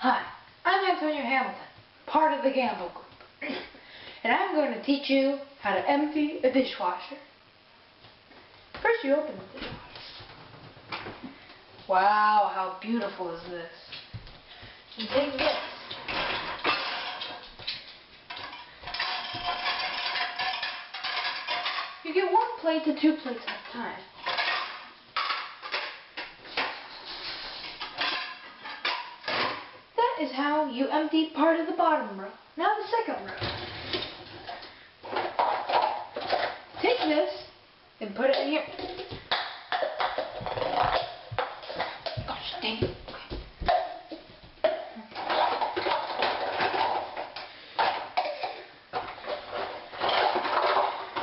Hi, I'm Antonio Hamilton, part of the Gamble Group, and I'm going to teach you how to empty a dishwasher. First you open the dishwasher. Wow, how beautiful is this? You take this. You get 1 plate to 2 plates at a time. That is how you empty part of the bottom row. Now the second row. Take this and put it in here. Gosh dang it.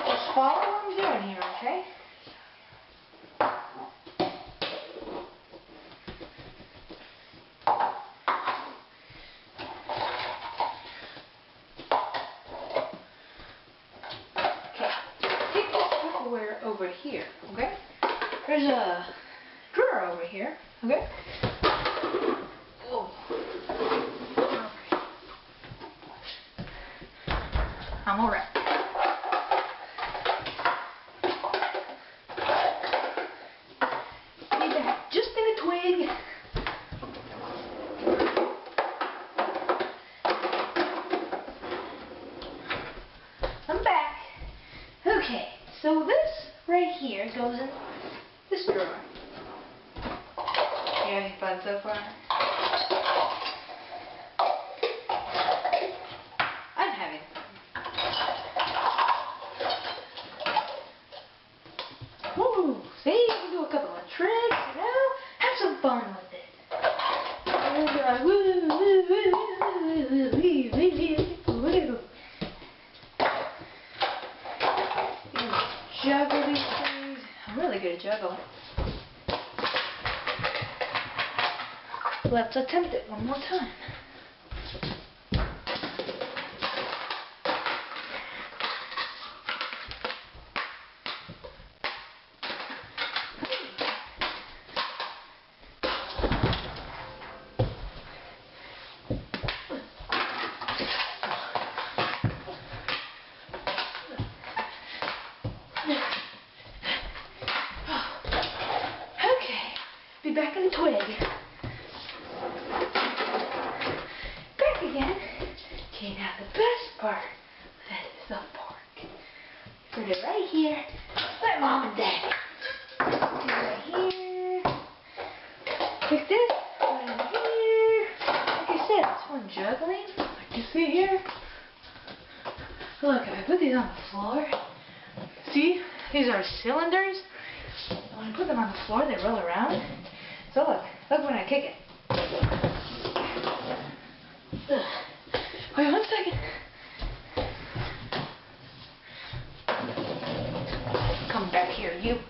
Just follow what I'm doing here, okay? Over here, okay? There's a drawer over here, okay? Oh. Okay. I'm alright. Need that just in a twig. I'm back. Okay, so this right here goes in this drawer. You having fun so far? I'm having fun. Woo! See, you can do a couple of tricks, you know? Have some fun with it. And you're like, woo, woo, woo, woo, woo, woo, woo, woo. Juggle these things. I'm really good at juggling. Let's attempt it one more time. Be back in the twig. Back again. Okay, now the best part is the pork. Put it right here. Let Mom and Dad. Put it right here. Take this. Put it in here. Like I said, it's fun juggling. Like you see here. Look, if I put these on the floor. See? These are cylinders. When I put them on the floor, they roll around. So look when I kick it. Ugh. Wait 1 second. Come back here, you.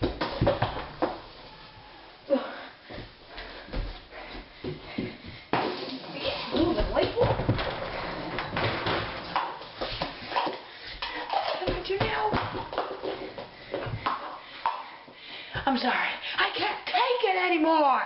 Move it, wait. Haven't you now? I'm sorry. I can't take it anymore.